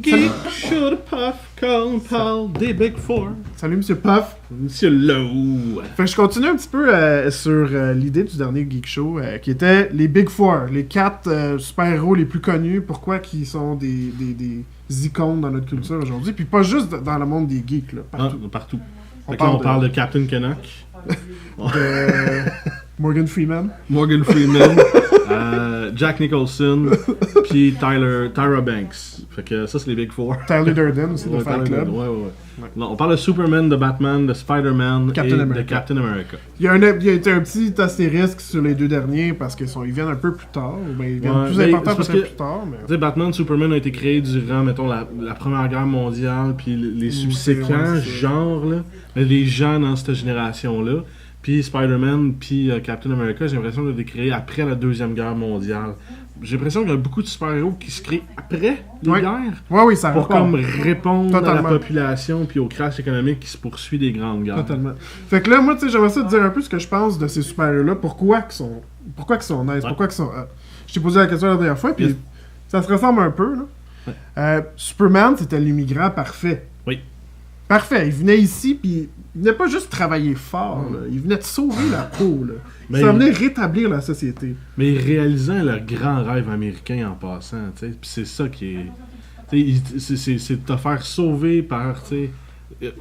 Geek should puff, call Paul, des Big Four. Salut Monsieur Puff. Monsieur Lowe. Fait que je continue un petit peu sur l'idée du dernier Geek Show, qui était les Big Four, les 4 super-héros les plus connus, pourquoi qui sont des icônes dans notre culture aujourd'hui, puis pas juste dans le monde des geeks, là, partout. Partout. On Fait que là, on parle parle de Captain Canuck. de Morgan Freeman. Morgan Freeman, Jack Nicholson, puis Tyra Banks. Fait que ça, c'est les Big Four. Tyler Durden aussi, de Ouais, Fight Tyler Club. Durden, ouais. Non, on parle de Superman, de Batman, de Spider-Man Captain et America. de Captain America. Il y a été un petit astérisque sur les 2 derniers parce qu'ils viennent un peu plus tard. Ben, ils viennent plus importants parce peut-être que, plus tard. Mais... Tu sais, Batman, Superman a été créé durant, mettons, la Première Guerre mondiale, puis les subséquents ouais, c'est ça. genres, là, les gens dans cette génération-là. Puis Spider-Man, puis Captain America, j'ai l'impression qu'ils ont été créés après la Deuxième Guerre mondiale. J'ai l'impression qu'il y a beaucoup de super-héros qui se créent après les Ouais. guerres. Oui, ça Pour répond. comme répondre à Totalement. la population puis au crash économique qui se poursuit des grandes guerres. Totalement. Fait que là, moi, tu sais, j'aimerais ça te dire un peu ce que je pense de ces super-héros-là. Pourquoi qu'ils sont nice, Ouais. pourquoi qu'ils sont... je t'ai posé la question la dernière fois, puis Yes. ça se ressemble un peu, là. Ouais. Superman, c'était l'immigrant parfait. Oui. Parfait. Il venait ici, puis il venait pas juste travailler fort, là. Il venait de sauver la peau, là. Mais Ça venait rétablir la société. Mais réalisant leur grand rêve américain en passant, tu sais, puis c'est ça qui est... tu sais, c'est de te faire sauver par, tu sais...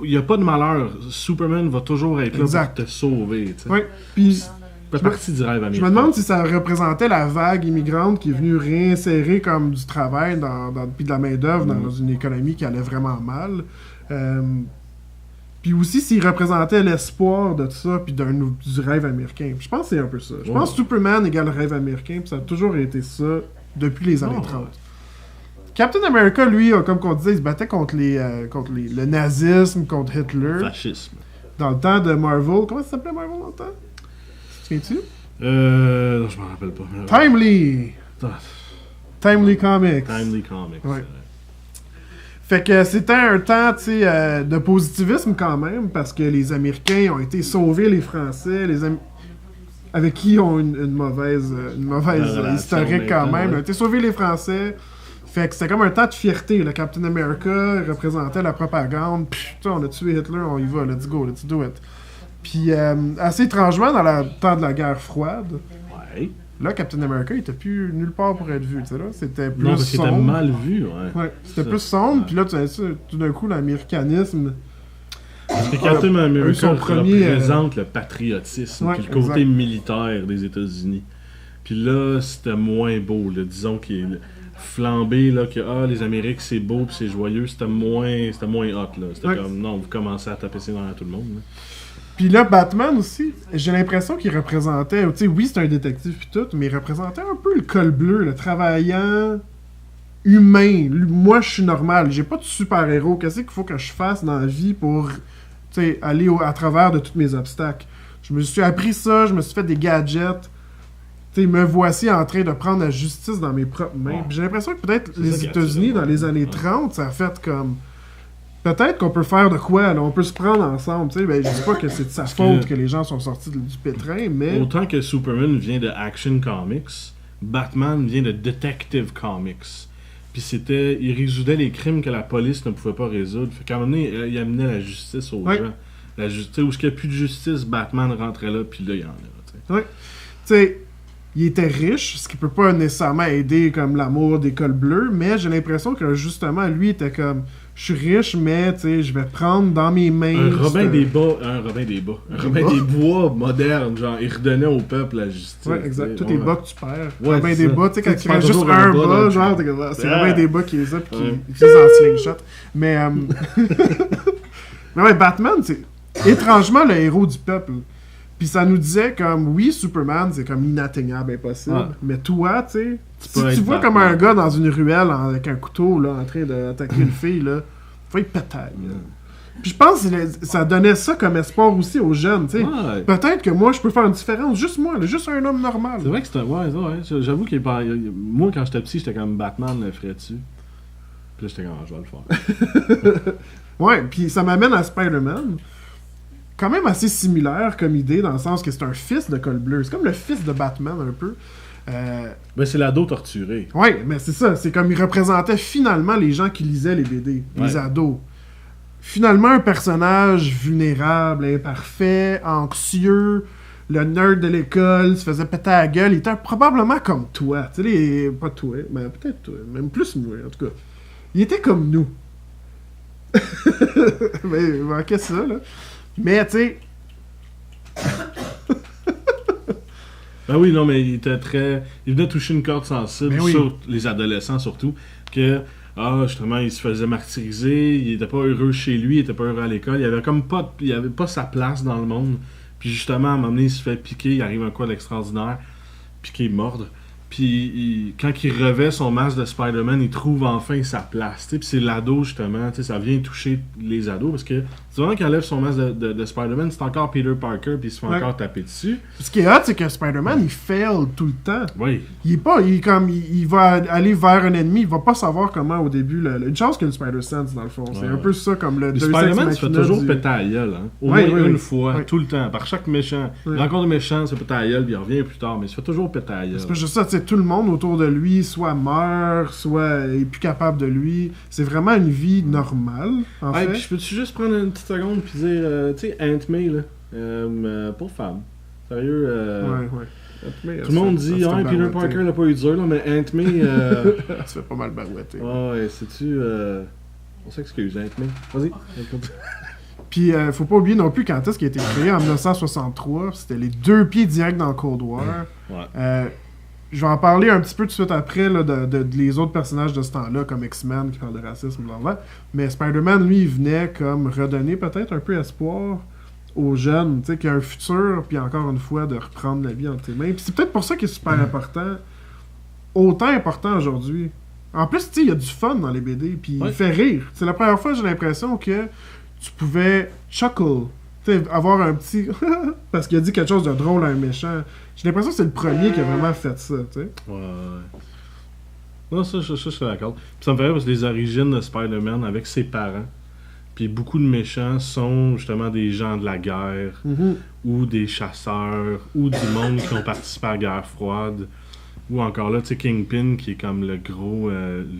Il n'y a pas de malheur. Superman va toujours être là Exact. pour te sauver, tu sais. Ouais. Puis... Ça fait partie du rêve américain. Je me demande si ça représentait la vague immigrante qui est venue réinsérer comme du travail puis de la main-d'œuvre dans une économie qui allait vraiment mal. Puis aussi s'il représentait l'espoir de tout ça, puis du rêve américain. Puis je pense que c'est un peu ça. Je pense que Superman égale rêve américain, puis ça a toujours été ça depuis les années 30. Captain America, lui, comme on disait, il se battait contre le nazisme, contre Hitler. Fascisme. Dans le temps de Marvel. Comment ça s'appelait Marvel dans le temps? Tu te souviens-tu? Non, je m'en rappelle pas. Timely! Timely Comics. Timely Comics. Ouais. Fait que c'était un temps, tu sais, de positivisme quand même, parce que les Américains ont été sauvés, les Français, avec qui ils ont une mauvaise relation historique quand maintenant, même. Ils ouais. ont été sauvés, les Français. Fait que c'était comme un temps de fierté. Le Captain America représentait la propagande. Puis, on a tué Hitler, on y va, let's go, let's do it. Puis, assez étrangement, dans le temps de la guerre froide, Ouais. là, Captain America, il était plus nulle part pour être vu, tu sais, là. C'était plus Non, parce qu'il était sombre. mal vu, ouais. Ouais, c'était Ça. plus sombre, Ouais. puis là, tu sais, ça, tout d'un coup, l'américanisme... Parce que Captain America son premier, représente le patriotisme, ouais, puis le côté exact. militaire des États-Unis. Puis là, c'était moins beau, là. Disons qu'il est flambé, là, que les Amériques, c'est beau, puis c'est joyeux, c'était moins hot, là. C'était Ouais. comme, non, vous commencez à taper ses nerfs à tout le monde, là. Puis là, Batman aussi, j'ai l'impression qu'il représentait... Tu sais, oui, c'est un détective puis tout, mais il représentait un peu le col bleu, le travaillant humain. Moi, je suis normal. J'ai pas de super-héros. Qu'est-ce qu'il faut que je fasse dans la vie pour, tu sais, aller à travers de tous mes obstacles? Je me suis appris ça, je me suis fait des gadgets. Tu sais, me voici en train de prendre la justice dans mes propres mains. Ouais. Puis j'ai l'impression que peut-être C'est les ça qui États-Unis, attire, dans les années ouais. 30, ça a fait comme... Peut-être qu'on peut faire de quoi, là. On peut se prendre ensemble, tu sais. Ben, je dis pas que c'est de sa faute que les gens sont sortis du pétrin, mais... Autant que Superman vient de Action Comics, Batman vient de Detective Comics. Puis il résoudait les crimes que la police ne pouvait pas résoudre. Fait qu'à un moment donné, il amenait la justice aux Ouais. gens. La justice, où il n'y a plus de justice, Batman rentrait là, puis là, il y en a. Tu sais. Ouais. Tu sais, il était riche, ce qui peut pas nécessairement aider comme l'amour des cols bleus, mais j'ai l'impression que justement, lui était comme... Je suis riche, mais tu sais, je vais prendre dans mes mains... Un Robin des Bois moderne, genre, il redonnait au peuple la justice. Ouais, exact. Tous Ouais. tes bas que tu perds. Ouais, Robin c'est des ça. bas, tu sais, quand Tu tu perds rends juste toujours un un bas dans bas, le genre, jeu. t'es comme, c'est Ah. Robin des bas qui les a, pis qui Ouais. utilise en slingshot. Mais ouais, Batman, c'est étrangement le héros du peuple. Puis ça nous disait comme, oui, Superman, c'est comme inatteignable, impossible. Ouais. Mais toi, tu sais, si peux tu être vois Batman. comme un gars dans une ruelle avec un couteau, là, en train d'attaquer une fille, là, faut être pétaille. là. Puis je pense que ça donnait ça comme espoir aussi aux jeunes, tu sais. Ouais. Peut-être que moi, je peux faire une différence, juste moi, là, juste un homme normal. C'est vrai que c'était. Ouais. J'avoue qu'il est pas. Moi, quand j'étais petit, j'étais comme Batman le ferait dessus. Puis là, j'étais comme, je vais le faire. Ouais, puis ça m'amène à Spider-Man. Quand même assez similaire comme idée, dans le sens que c'est un fils de col bleu. C'est comme le fils de Batman, un peu. Ben, c'est l'ado torturé. Ouais, mais c'est ça. C'est comme il représentait finalement les gens qui lisaient les BD, les ados. Finalement, un personnage vulnérable, imparfait, anxieux, le nerd de l'école, se faisait péter la gueule. Il était probablement comme toi. Tu sais, pas toi, mais peut-être toi. Même plus moi, en tout cas. Il était comme nous. Mais il manquait ça, là. Mais, tu sais... Ben oui, non, mais il était très... Il venait toucher une corde sensible sur les adolescents, surtout, que... justement, il se faisait martyriser, il était pas heureux chez lui, il était pas heureux à l'école, il avait comme pas... Il avait pas sa place dans le monde. Puis justement, à un moment donné, il se fait piquer, il arrive un quoi d'extraordinaire, piquer, mordre. Puis quand il revêt son masque de Spider-Man, il trouve enfin sa place. Puis c'est l'ado, justement, ça vient toucher les ados, parce que c'est vraiment qu'il enlève son masque de Spider-Man, c'est encore Peter Parker, puis il se fait encore taper dessus. Ce qui est hot, c'est que Spider-Man, il fail tout le temps. Oui. Il va aller vers un ennemi, il va pas savoir comment au début. Une chance qu'il y a le Spider-Sense, dans le fond. C'est un peu ça, comme le Spider-Man se fait toujours péter à la gueule, hein. Au moins une fois, tout le temps, par chaque méchant. Il rencontre un méchant, il se fait péter à la gueule, puis il revient plus tard, mais il se fait toujours péter à la gueule. C'est pas juste ça, tu sais, tout le monde autour de lui soit meurt, soit est plus capable de lui. C'est vraiment une vie normale, en fait. Puis je peux-tu juste prendre une petite seconde puis dire, tu sais, Aunt May, là, pour femme. Sérieux, tout le monde dit, Peter Parker n'a pas eu dur, là, mais Aunt May... Elle se fait pas mal barouetter. Ouais, sais-tu... On s'excuse, Aunt May. Vas-y. Puis, faut pas oublier non plus quand est-ce qu'il a été créé, en 1963. C'était les 2 pieds directs dans le Cold War. Je vais en parler un petit peu tout de suite après là, de les autres personnages de ce temps-là, comme X-Men qui parlent de racisme, blablabla. Mais Spider-Man, lui, il venait comme redonner peut-être un peu espoir aux jeunes, tu sais, qu'il y a un futur, puis encore une fois, de reprendre la vie entre tes mains. Puis c'est peut-être pour ça qu'il est super important, autant important aujourd'hui. En plus, tu sais, il y a du fun dans les BD, puis il fait rire. C'est la première fois, j'ai l'impression que tu pouvais chuckle. T'sais, avoir un petit... parce qu'il a dit quelque chose de drôle à un méchant. J'ai l'impression que c'est le premier qui a vraiment fait ça, tu sais. Ouais. Non, ça, je suis d'accord. Puis ça me fait rire parce que les origines de Spider-Man avec ses parents, puis beaucoup de méchants sont justement des gens de la guerre, ou des chasseurs, ou du monde qui ont participé à la guerre froide, ou encore là, tu sais, Kingpin qui est comme le gros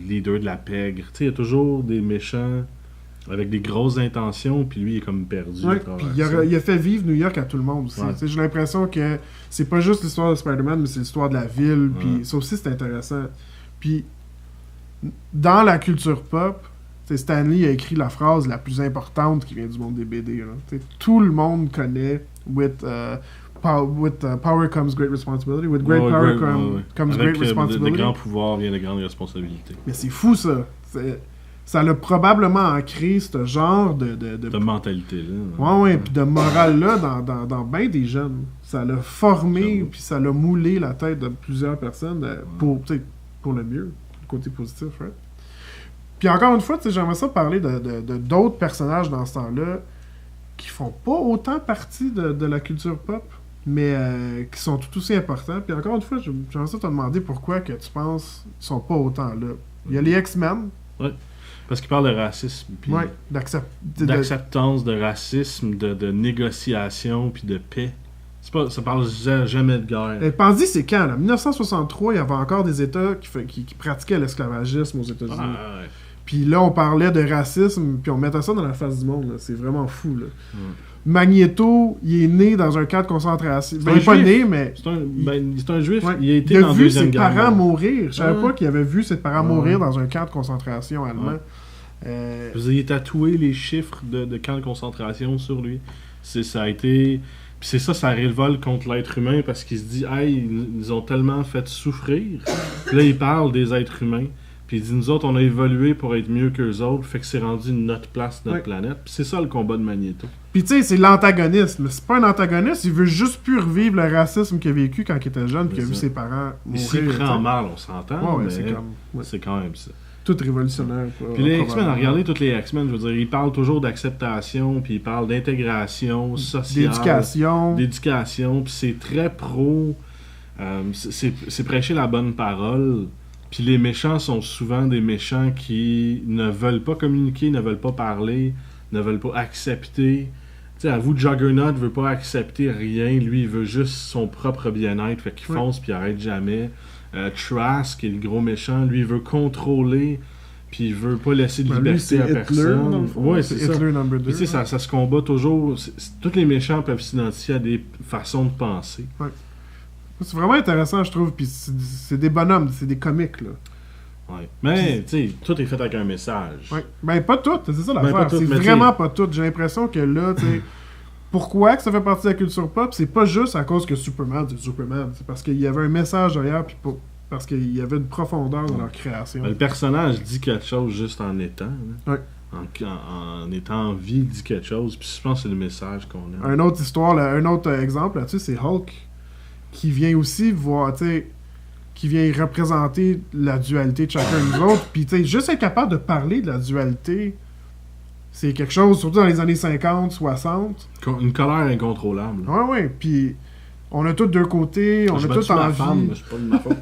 leader de la pègre. Tu sais, il y a toujours des méchants... avec des grosses intentions, puis lui, il est comme perdu. Ouais, puis il a fait vivre New York à tout le monde aussi. Ouais. J'ai l'impression que c'est pas juste l'histoire de Spider-Man, mais c'est l'histoire de la ville, puis ça aussi, c'est intéressant. Puis, dans la culture pop, Stan Lee a écrit la phrase la plus importante qui vient du monde des BD. Là. Tout le monde connaît « With power comes great responsibility. With great power comes great responsibility. » De grands pouvoirs vient de grandes responsabilités. Mais c'est fou, ça. Ça l'a probablement ancré ce genre de mentalité-là. Ouais, puis de morale-là dans bien des jeunes. Ça l'a formé, puis ça l'a moulé la tête de plusieurs personnes pour le mieux, le côté positif, right? Puis encore une fois, j'aimerais ça parler de d'autres personnages dans ce temps-là qui font pas autant partie de la culture pop, mais qui sont tout aussi importants. Puis encore une fois, j'aimerais ça te demander pourquoi que tu penses qu'ils sont pas autant là. Il y a les X-Men. Ouais. Parce qu'il parle de racisme, puis d'acceptance de racisme, de négociation, puis de paix. Ça parle jamais de guerre. Pense-y, c'est quand, là? 1963, il y avait encore des États qui pratiquaient l'esclavagisme aux États-Unis. Ouais. Puis là, on parlait de racisme, puis on mettait ça dans la face du monde. Là. C'est vraiment fou, là. Magneto, il est né dans un camp de concentration. Il n'est pas né, mais... C'est un juif. Ouais. Il a été dans la Deuxième Guerre. Il a vu ses parents mourir. Je savais pas qu'il avait vu ses parents mourir dans un camp de concentration allemand. Je veux dire, il a tatoué les chiffres de camp de concentration sur lui. Ça a été... Puis c'est ça révolte contre l'être humain parce qu'il se dit « Hey, ils ont tellement fait souffrir. » Puis là, il parle des êtres humains. Puis il dit, nous autres, on a évolué pour être mieux qu'eux autres, fait que c'est rendu notre place, notre planète. Puis c'est ça le combat de Magneto. Puis tu sais, c'est l'antagoniste, mais c'est pas un antagoniste, il veut juste plus revivre le racisme qu'il a vécu quand il était jeune, puis qu'il a vu ses parents mourir. S'il prend mal, on s'entend, mais c'est quand même ça. Tout révolutionnaire. Quoi, puis les X-Men, regardez tous les X-Men, je veux dire, ils parlent toujours d'acceptation, puis ils parlent d'intégration sociale. D'éducation, puis c'est très pro. C'est prêcher la bonne parole. Puis les méchants sont souvent des méchants qui ne veulent pas communiquer, ne veulent pas parler, ne veulent pas accepter. sais, avoue, Juggernaut veut pas accepter rien, lui, il veut juste son propre bien-être, fait qu'il fonce puis il arrête jamais. Trask, qui est le gros méchant, lui, il veut contrôler, puis il veut pas laisser de liberté à personne. Ouais, c'est ça. Hitler number 2. Puis tu sais, ça se combat toujours. Tous les méchants peuvent s'identifier à des façons de penser. Ouais. C'est vraiment intéressant, je trouve, puis c'est des bonhommes, c'est des comiques, là. Ouais. Mais, tu sais, tout est fait avec un message. Ouais. Ben, pas tout, c'est ça l'affaire. Ben, pas tout, c'est mais vraiment pas tout. J'ai l'impression que là, tu sais, pourquoi que ça fait partie de la culture pop, c'est pas juste à cause que Superman, c'est Superman. C'est parce qu'il y avait un message derrière, puis parce qu'il y avait une profondeur dans leur création. Le personnage dit quelque chose juste en étant. Là. Ouais. En étant en vie, il dit quelque chose, puis je pense que c'est le message qu'on a. Un autre histoire, un autre exemple là-dessus, c'est Hulk, qui vient aussi voir, tu sais, qui vient représenter la dualité de chacun des autres. Puis, tu sais, juste être capable de parler de la dualité, c'est quelque chose, surtout dans les années 50, 60. Une colère incontrôlable. Ouais, ouais. Puis, on a tous deux côtés, on a tous envie. Femme, je suis pas de ma faute.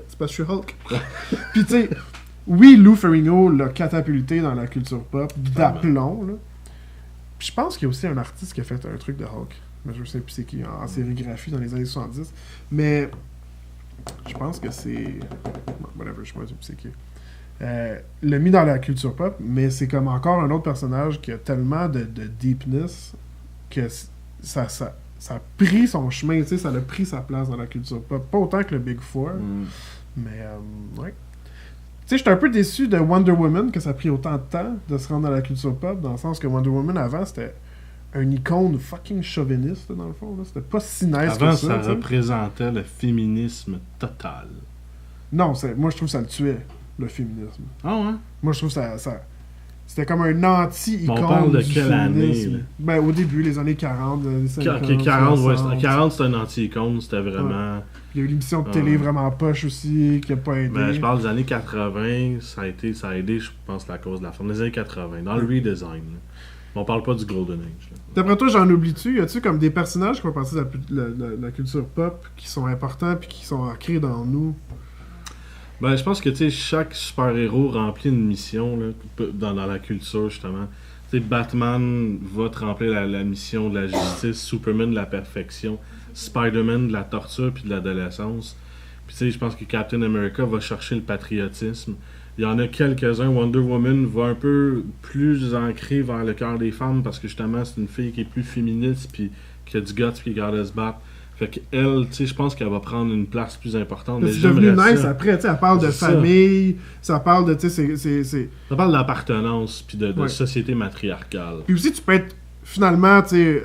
C'est parce que je suis Hulk. Puis, tu sais, oui, Lou Ferrigno l'a catapulté dans la culture pop d'aplomb, là. Puis, je pense qu'il y a aussi un artiste qui a fait un truc de Hulk. Mais je sais plus c'est qui, en sérigraphie dans les années 70. Mais je pense que c'est... Whatever, je sais plus c'est qui. L'a mis dans la culture pop, mais c'est comme encore un autre personnage qui a tellement de deepness que ça a pris son chemin, tu sais, ça a pris sa place dans la culture pop. Pas autant que le Big Four, mais ouais. Tu sais, j'étais un peu déçu de Wonder Woman, que ça a pris autant de temps de se rendre dans la culture pop, dans le sens que Wonder Woman, avant, c'était un icône fucking chauviniste, dans le fond. Là. C'était pas si nice avant, que ça. Ça représentait le féminisme total. Non, moi, je trouve que ça le tuait, le féminisme. Ah ouais? Moi, je trouve que ça c'était comme un anti-icône. On parle de du quelle année, là? Ben, au début, les années 40, les années 50. Ok, 40, 60. ouais, 40 c'était un anti-icône, c'était vraiment... Ouais. Il y a eu l'émission de télé vraiment poche aussi, qui a pas aidé. Mais je parle des années 80, ça a aidé, je pense, la cause de la femme. Les années 80, dans le redesign. Là. On parle pas du Golden Age. Là. D'après toi, j'en oublie-tu? Y a-tu comme des personnages qui font partie de la culture pop, qui sont importants puis qui sont ancrés dans nous? Ben, je pense que, tu sais, chaque super-héros remplit une mission, là, dans la culture, justement. Tu sais, Batman va te remplir la mission de la justice, Superman de la perfection, Spider-Man de la torture puis de l'adolescence. Puis, tu sais, je pense que Captain America va chercher le patriotisme. Il y en a quelques-uns. Wonder Woman va un peu plus ancrer vers le cœur des femmes parce que, justement, c'est une fille qui est plus féministe puis qui a du guts puis qui est capable de se battre. Fait qu'elle, tu sais, je pense qu'elle va prendre une place plus importante. C'est devenu nice après, tu sais, elle parle de famille, ça parle de, tu sais, c'est... Ça parle d'appartenance, puis de société matriarcale. Puis aussi, tu peux être, finalement, tu sais,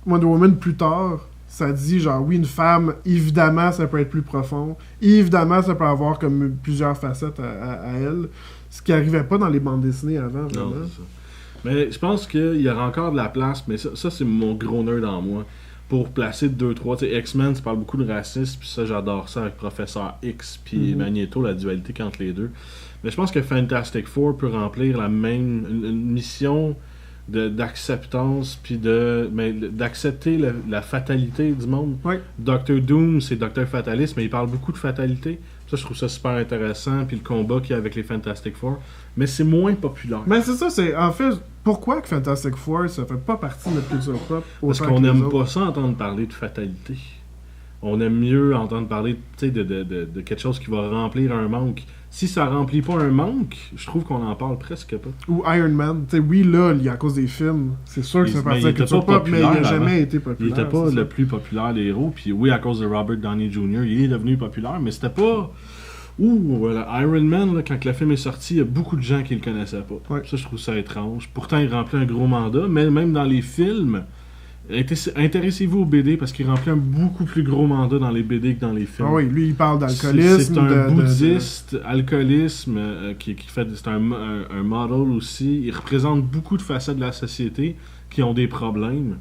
Wonder Woman plus tard, ça dit, genre, oui, une femme, évidemment, ça peut être plus profond, évidemment, ça peut avoir comme plusieurs facettes à elle, ce qui n'arrivait pas dans les bandes dessinées avant, vraiment. Non, c'est ça. Mais je pense qu'il y aura encore de la place, mais ça c'est mon gros nerd en moi. Pour placer 2-3, tu sais, X-Men, tu parles beaucoup de racisme, puis ça, j'adore ça avec Professeur X, puis Magneto, la dualité entre les deux. Mais je pense que Fantastic Four peut remplir la même une mission d'acceptance, puis d'accepter la fatalité du monde. Ouais. Doctor Doom, c'est Docteur Fataliste, mais il parle beaucoup de fatalité. Ça, je trouve ça super intéressant, puis le combat qu'il y a avec les Fantastic Four. Mais c'est moins populaire. Mais c'est ça, c'est en fait, pourquoi que Fantastic Four, ça fait pas partie de notre culture pop? Parce qu'on n'aime pas ça entendre parler de fatalité. On aime mieux entendre parler de quelque chose qui va remplir un manque. Si ça remplit pas un manque, je trouve qu'on en parle presque pas. Ou Iron Man. T'sais, oui, là, il y a à cause des films. C'est sûr que ça fait partie de la culture pop, mais il n'a jamais été populaire. Il était pas le plus populaire des héros. Puis oui, à cause de Robert Downey Jr., il est devenu populaire, mais c'était pas... Iron Man, là, quand le film est sorti, il y a beaucoup de gens qui le connaissaient pas. Ouais. Ça, je trouve ça étrange. Pourtant, il remplit un gros mandat, mais même dans les films... Intéressez-vous au BD parce qu'il remplit un beaucoup plus gros mandat dans les BD que dans les films. Ah oui, lui il parle d'alcoolisme. C'est un bouddhiste, alcoolisme, qui fait. C'est un model aussi. Il représente beaucoup de facettes de la société qui ont des problèmes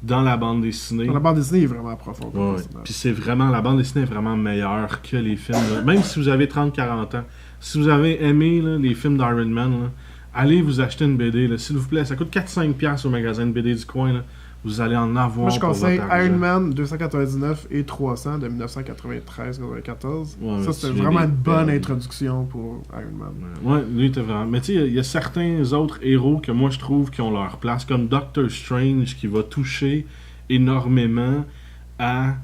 dans la bande dessinée. Dans la bande dessinée, il est vraiment profond. Ouais. Puis c'est vraiment. La bande dessinée est vraiment meilleure que les films. Là. Même si vous avez 30-40 ans, si vous avez aimé là, les films d'Iron Man, là, allez vous acheter une BD, là, s'il vous plaît. Ça coûte 4-5$ au magasin de BD du coin. Là. vous allez en avoir Moi, je pour conseille votre argent. Iron Man 299 et 300 de 1993-94. Ouais, Ça, mais c'était tu viens vraiment des une bonne belles. introduction pour Iron Man. Ouais, lui était vraiment. Mais tu sais, il y a certains autres héros que moi je trouve qui ont leur place, comme Doctor Strange qui va toucher énormément à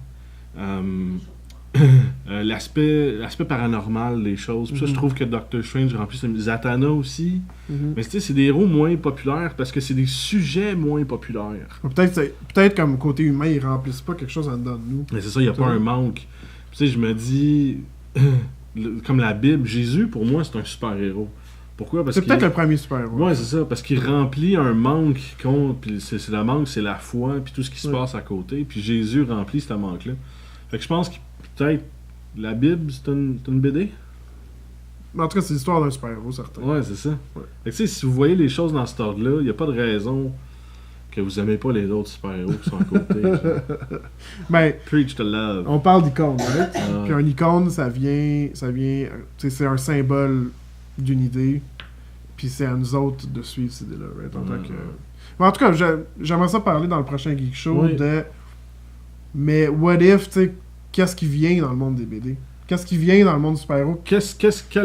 l'aspect paranormal des choses. Puis ça, je trouve que Doctor Strange remplit Zatanna aussi. Mhm. Mais tu sais, c'est des héros moins populaires parce que c'est des sujets moins populaires. Peut-être comme côté humain, ils remplissent pas quelque chose en dedans de nous. Mais c'est ça, il n'y a pas un manque. Tu sais, je me dis, comme la Bible, Jésus, pour moi, c'est un super-héros. Pourquoi? Parce C'est qu'il... peut-être le premier super-héros. Ouais, c'est ça, parce qu'il remplit un manque, puis c'est le manque, c'est la foi, puis tout ce qui se Ouais. passe à côté, puis Jésus remplit ce manque-là. Fait que je pense que peut-être la Bible, c'est une BD? Mais en tout cas, c'est l'histoire d'un super-héros, certain. Ouais, c'est ça. Ouais. Fait que tu sais, si vous voyez les choses dans cet ordre-là, il n'y a pas de raison que vous aimez pas les autres super-héros qui sont à côté. Ben, Preach to love. on parle d'icône, right? Ah. Puis un icône, ça vient, tu sais, c'est un symbole d'une idée, puis c'est à nous autres de suivre cette idée-là, right? En tant que... Mais en tout cas, j'aimerais ça parler dans le prochain Geek Show Oui. de... Mais what if, tu sais, qu'est-ce qui vient dans le monde des BD? Qu'est-ce qui vient dans le monde du super-héros? Quel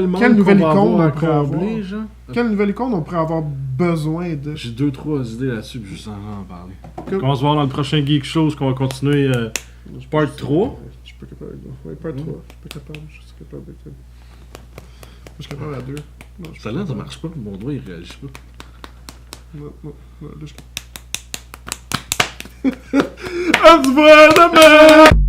monde Quelle nouvelle qu'on va icône avoir à on pourrait combler, avoir? genre? Quelle nouvelle icône on pourrait avoir besoin de... J'ai 2-3 idées là-dessus, puis je sens en parler. Cool. On va se voir dans le prochain Geek Show, qu'on va continuer part 3. Je suis pas capable avec deux. Ouais, part 3. Je suis pas capable. Je suis capable avec deux. Je suis capable à 2. Non, je suis Ça là, ça marche pas. Mon doigt, il réagit pas. Non, là, je suis... Ah, tu vois, demain!